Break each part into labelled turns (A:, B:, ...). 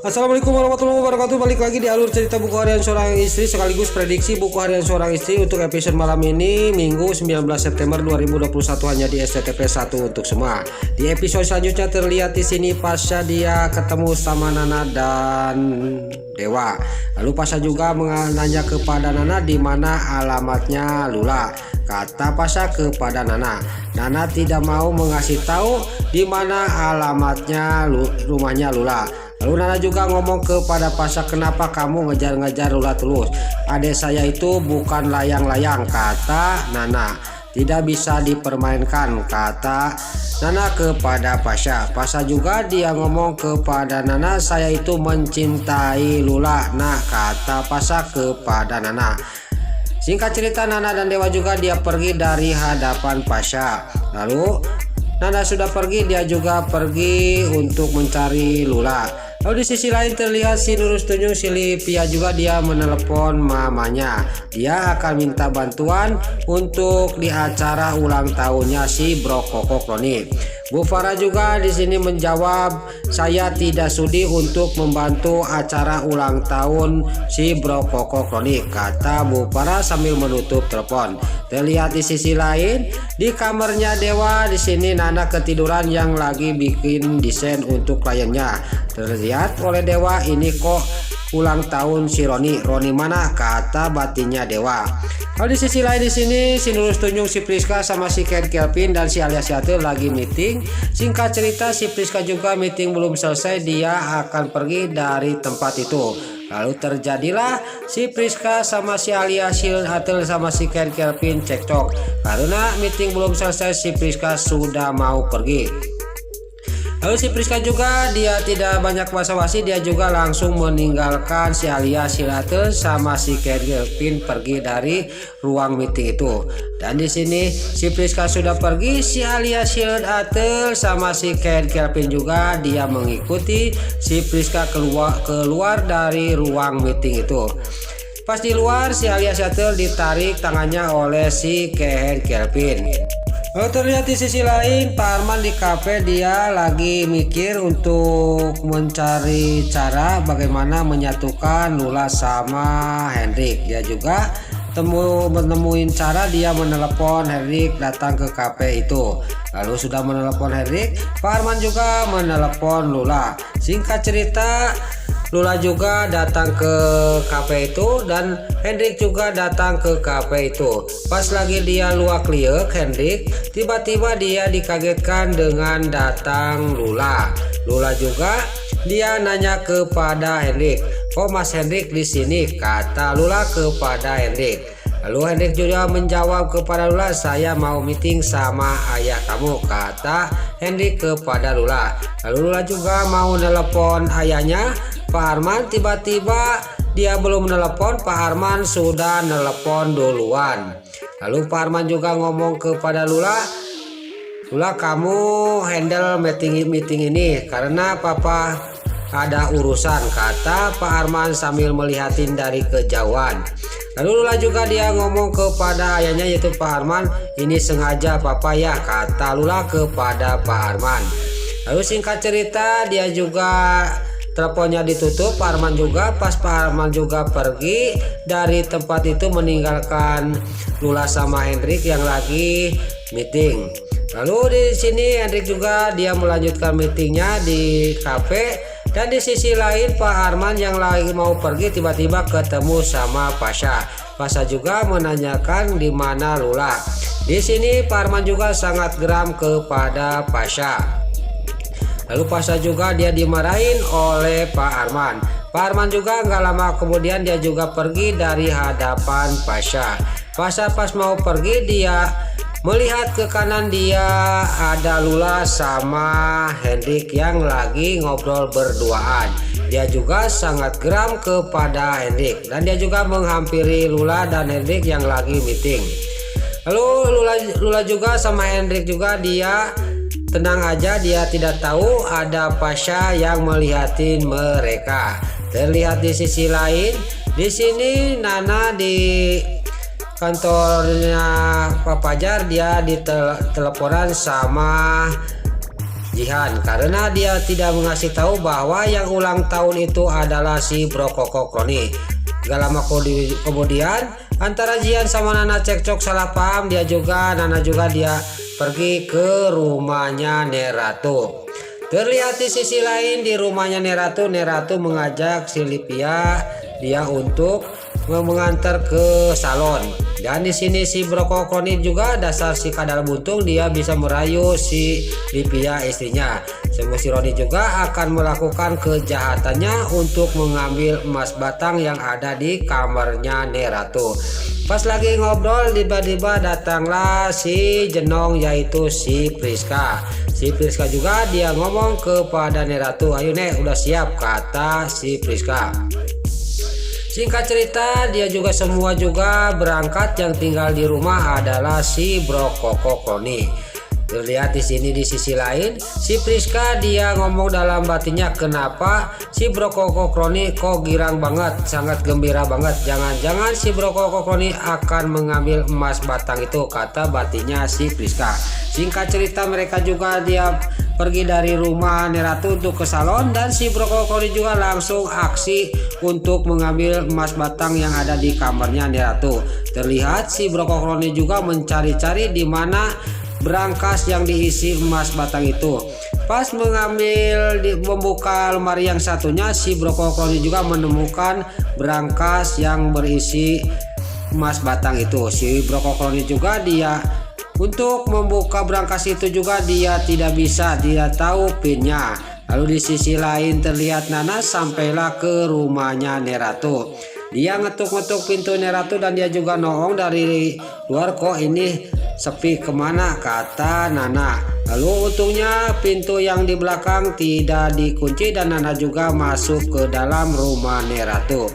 A: Assalamualaikum warahmatullahi wabarakatuh. Balik lagi di alur cerita buku harian seorang istri sekaligus prediksi buku harian seorang istri untuk episode malam ini Minggu 19 September 2021 hanya di SCTP 1 untuk semua. Di episode selanjutnya terlihat di sini Pasha dia ketemu sama Nana dan Dewa. Lalu Pasha juga menanya kepada Nana di mana alamatnya Lula. Kata Pasha kepada Nana. Nana tidak mau mengasih tahu di mana alamatnya rumahnya Lula. Lalu Nana juga ngomong kepada Pasha, kenapa kamu ngejar-ngejar Lula terus? Adik saya itu bukan layang-layang, kata Nana. Tidak bisa dipermainkan, kata Nana kepada Pasha. Pasha juga dia ngomong kepada Nana, saya itu mencintai Lula. Nah, kata Pasha kepada Nana. Singkat cerita, Nana dan Dewa juga dia pergi dari hadapan Pasha. Lalu Nana sudah pergi, dia juga pergi untuk mencari Lula. Lalu di sisi lain terlihat si Nurul Tunjung, si Livia juga dia menelepon mamanya. Dia akan minta bantuan untuk di acara ulang tahunnya si Bro Koko Kroni. Bu Farah juga di sini menjawab, saya tidak sudi untuk membantu acara ulang tahun si Bro Koko Kroni, kata Bu Farah sambil menutup telepon. Terlihat di sisi lain di kamarnya Dewa, di sini Nana ketiduran yang lagi bikin desain untuk kliennya. Terlihat oleh Dewa, ini kok ulang tahun si Roni mana, kata batinnya Dewa. Lalu di sisi lain di sini si Nurul Tunjung, si Priska sama si Ken Kelvin dan si Alia Siatul lagi meeting. Singkat cerita si Priska juga meeting belum selesai, dia akan pergi dari tempat itu. Lalu terjadilah si Priska sama si Alia Siatul sama si Ken Kelvin cekcok. Karena meeting belum selesai si Priska sudah mau pergi. Lalu si Priska juga dia tidak banyak basa-basi, dia juga langsung meninggalkan si Alia Silatul sama si Kelvin pergi dari ruang meeting itu. Dan di sini si Priska sudah pergi, si Alia Silatul sama si Kelvin juga dia mengikuti si Priska keluar dari ruang meeting itu. Pas di luar si Alia Silatul ditarik tangannya oleh si Kelvin. Lalu terlihat di sisi lain Pak Arman di kafe, dia lagi mikir untuk mencari cara bagaimana menyatukan Lula sama Hendrik. Dia juga menemuin cara, dia menelepon Hendrik datang ke kafe itu. Lalu sudah menelepon Hendrik, Pak Arman juga menelepon Lula. Singkat cerita, Lula juga datang ke kafe itu dan Hendrik juga datang ke kafe itu. Pas lagi dia luak liuk Hendrik, tiba-tiba dia dikagetkan dengan datang Lula. Lula juga dia nanya kepada Hendrik, kok Mas Hendrik di sini? Kata Lula kepada Hendrik. Lalu Hendrik juga menjawab kepada Lula, saya mau meeting sama ayah kamu, kata Hendrik kepada Lula. Lalu Lula juga mau nelpon ayahnya Pak Arman, tiba-tiba dia belum menelepon, Pak Arman sudah nelepon duluan. Lalu Pak Arman juga ngomong kepada Lula, Lula kamu handle meeting ini karena papa ada urusan, kata Pak Arman sambil melihatin dari kejauhan. Lalu Lula juga dia ngomong kepada ayahnya yaitu Pak Arman, ini sengaja papa ya, kata Lula kepada Pak Arman. Lalu singkat cerita dia juga teleponnya ditutup, Pak Arman juga. Pas Pak Arman juga pergi dari tempat itu meninggalkan Lula sama Hendrik yang lagi meeting. Lalu di sini Hendrik juga dia melanjutkan meetingnya di kafe. Dan di sisi lain Pak Arman yang lagi mau pergi tiba-tiba ketemu sama Pasha. Pasha juga menanyakan di mana Lula. Di sini Pak Arman juga sangat geram kepada Pasha. Lalu Pasha juga dia dimarahin oleh Pak Arman. Pak Arman juga nggak lama kemudian dia juga pergi dari hadapan Pasha. Pasha pas mau pergi dia melihat ke kanan, dia ada Lula sama Hendrik yang lagi ngobrol berduaan. Dia juga sangat geram kepada Hendrik dan dia juga menghampiri Lula dan Hendrik yang lagi meeting. Lalu Lula juga sama Hendrik juga dia tenang aja, dia tidak tahu ada Pasha yang melihatin mereka. Terlihat di sisi lain, di sini Nana di kantornya Pak Fajar, dia diteleponan sama Jihan karena dia tidak mengasih tahu bahwa yang ulang tahun itu adalah si Bro Koko Kroni. Gak lama kemudian antara Jihan sama Nana cekcok salah paham, Nana juga dia pergi ke rumahnya Neratu. Terlihat di sisi lain di rumahnya Neratu mengajak si Livia dia untuk mengantar ke salon. Dan di sini si Bro Koko Kroni juga dasar si kadal buntung, dia bisa merayu si Livia istrinya. Si Roni juga akan melakukan kejahatannya untuk mengambil emas batang yang ada di kamarnya Neratu. Pas lagi ngobrol tiba-tiba datanglah si Jenong yaitu si Priska. Si Priska juga dia ngomong kepada Neratu, "Ayo Nek, udah siap," kata si Priska. Singkat cerita dia juga semua juga berangkat, yang tinggal di rumah adalah si Bro Koko Kroni. Terlihat di sini di sisi lain si Priska dia ngomong dalam batinnya, kenapa si Bro Koko Kroni kok girang banget, sangat gembira banget, jangan-jangan si Bro Koko Kroni akan mengambil emas batang itu, kata batinnya si Priska. Singkat cerita mereka juga dia pergi dari rumah Neratu untuk ke salon, dan si Bro Koko Kroni juga langsung aksi untuk mengambil emas batang yang ada di kamarnya Neratu. Terlihat si Bro Koko Kroni juga mencari-cari di mana berangkas yang diisi emas batang itu. Pas membuka lemari yang satunya, si Bro Koko Kroni juga menemukan berangkas yang berisi emas batang itu. Si Bro Koko Kroni juga dia untuk membuka berangkas itu juga dia tidak bisa, dia tahu pinnya. Lalu di sisi lain terlihat Nana sampailah ke rumahnya Neratu. Dia ngetuk-ngetuk pintu Neratu dan dia juga nongol dari luar, kok ini sepi, kemana, kata Nana. Lalu untungnya pintu yang di belakang tidak dikunci dan Nana juga masuk ke dalam rumah Neratu.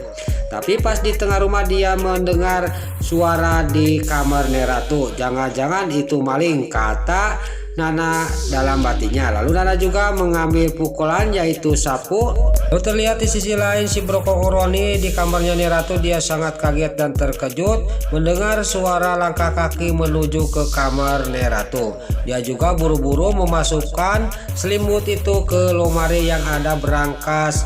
A: Tapi pas di tengah rumah dia mendengar suara di kamar Neratu. Jangan-jangan itu maling, kata Nana dalam batinnya. Lalu Nana juga mengambil pukulan yaitu sapu. Lalu terlihat di sisi lain si Bro Koko Kroni di kamarnya Neratu, dia sangat kaget dan terkejut mendengar suara langkah kaki menuju ke kamar Neratu. Dia juga buru-buru memasukkan selimut itu ke lemari yang ada berangkas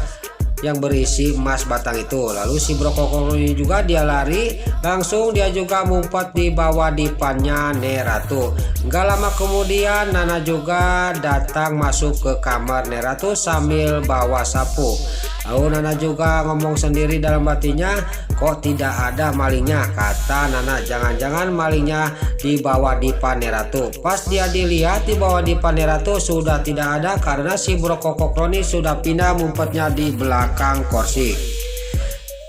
A: yang berisi emas batang itu. Lalu si Bro Koko Kroni juga dia lari, langsung dia juga ngumpet di bawah dipannya Neratu. Gak lama kemudian Nana juga datang masuk ke kamar Neratu sambil bawa sapu. Lalu Nana juga ngomong sendiri dalam batinnya, kok tidak ada malingnya, kata Nana. Jangan-jangan malingnya di bawah dipan Neratu. Pas dia dilihat di bawah dipan Neratu sudah tidak ada karena si Bro Koko Kroni sudah pindah ngumpetnya di belakang kursi.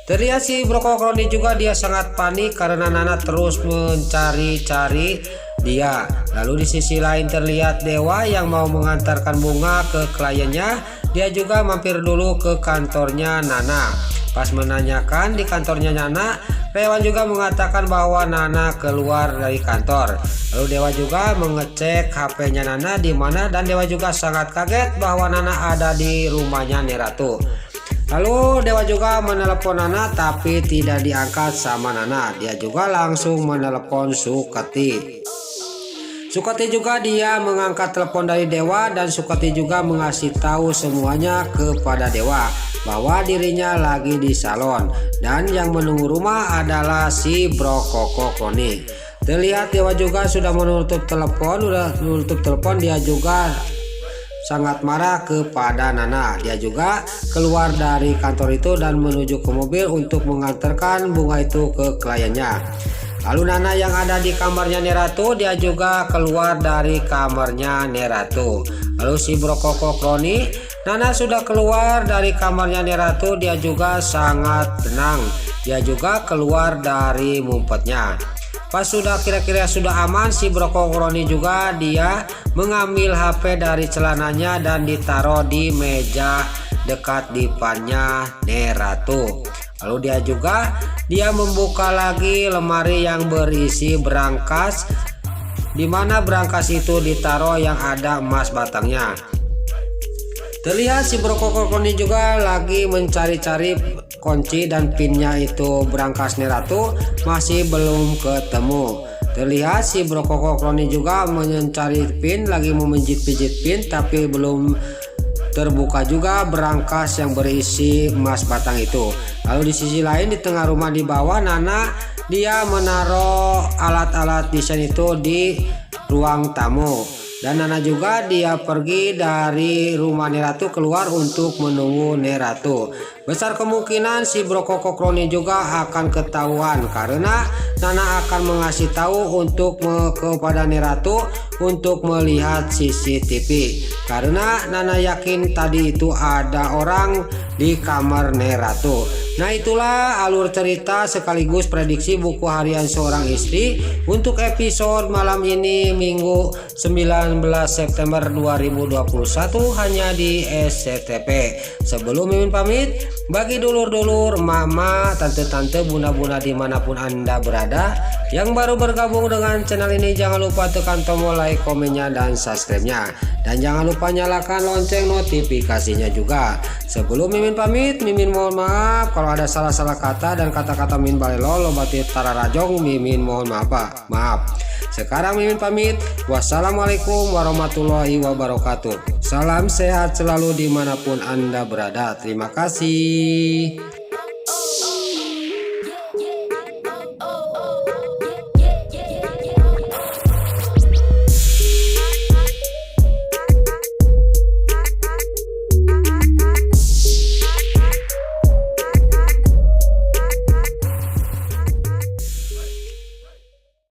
A: Terlihat si Bro Koko Kroni juga dia sangat panik karena Nana terus mencari-cari dia. Lalu di sisi lain terlihat Dewa yang mau mengantarkan bunga ke kliennya. Dia juga mampir dulu ke kantornya Nana. Pas menanyakan di kantornya Nana, Rewan juga mengatakan bahwa Nana keluar dari kantor. Lalu Dewa juga mengecek HP-nya Nana di mana, dan Dewa juga sangat kaget bahwa Nana ada di rumahnya Neratu. Lalu Dewa juga menelepon Nana tapi tidak diangkat sama Nana. Dia juga langsung menelepon Suketi. Suketi juga dia mengangkat telepon dari Dewa, dan Suketi juga mengasih tahu semuanya kepada Dewa bahwa dirinya lagi di salon dan yang menunggu rumah adalah si Bro Koko Kroni. Terlihat Dewa juga sudah menutup telepon, dia juga sangat marah kepada Nana. Dia juga keluar dari kantor itu dan menuju ke mobil untuk mengantarkan bunga itu ke kliennya. Lalu Nana yang ada di kamarnya Neratu dia juga keluar dari kamarnya Neratu. Lalu si Bro Koko Kroni, Nana sudah keluar dari kamarnya Neratu, dia juga sangat tenang. Dia juga keluar dari ngumpetnya. Pas sudah kira-kira sudah aman, si Bro Koko Kroni juga dia mengambil HP dari celananya dan ditaruh di meja dekat dipannya Neratu. Lalu dia membuka lagi lemari yang berisi berangkas, di mana berangkas itu ditaruh yang ada emas batangnya. Terlihat si Bro Koko Kroni juga lagi mencari-cari kunci dan pinnya itu berangkas Neratu, masih belum ketemu. Terlihat si Bro Koko Kroni juga mencari pin, lagi memijit-pijit pin, tapi belum terbuka juga berangkas yang berisi emas batang itu. Lalu di sisi lain di tengah rumah di bawah, Nana dia menaruh alat-alat desain itu di ruang tamu. Dan Nana juga dia pergi dari rumah Neratu keluar untuk menunggu Neratu. Besar kemungkinan si Bro Koko Kroni juga akan ketahuan karena Nana akan mengasih tahu untuk kepada Neratu untuk melihat CCTV. Karena Nana yakin tadi itu ada orang di kamar Neratu. Nah, itulah alur cerita sekaligus prediksi buku harian seorang istri untuk episode malam ini Minggu 19 September 2021 hanya di SCTP. Sebelum Mimin pamit, bagi dulur-dulur, mama, tante-tante, bunda-bunda dimanapun Anda berada yang baru bergabung dengan channel ini, jangan lupa tekan tombol like, komennya, dan subscribe-nya. Dan jangan lupa nyalakan lonceng notifikasinya juga. Sebelum Mimin pamit, Mimin mohon maaf kalau ada salah-salah kata dan kata-kata Mimin balelo lobatit tararajong, Mimin mohon maaf. Sekarang Mimin pamit. Wassalamualaikum warahmatullahi wabarakatuh. Salam sehat selalu dimanapun Anda berada. Terima kasih.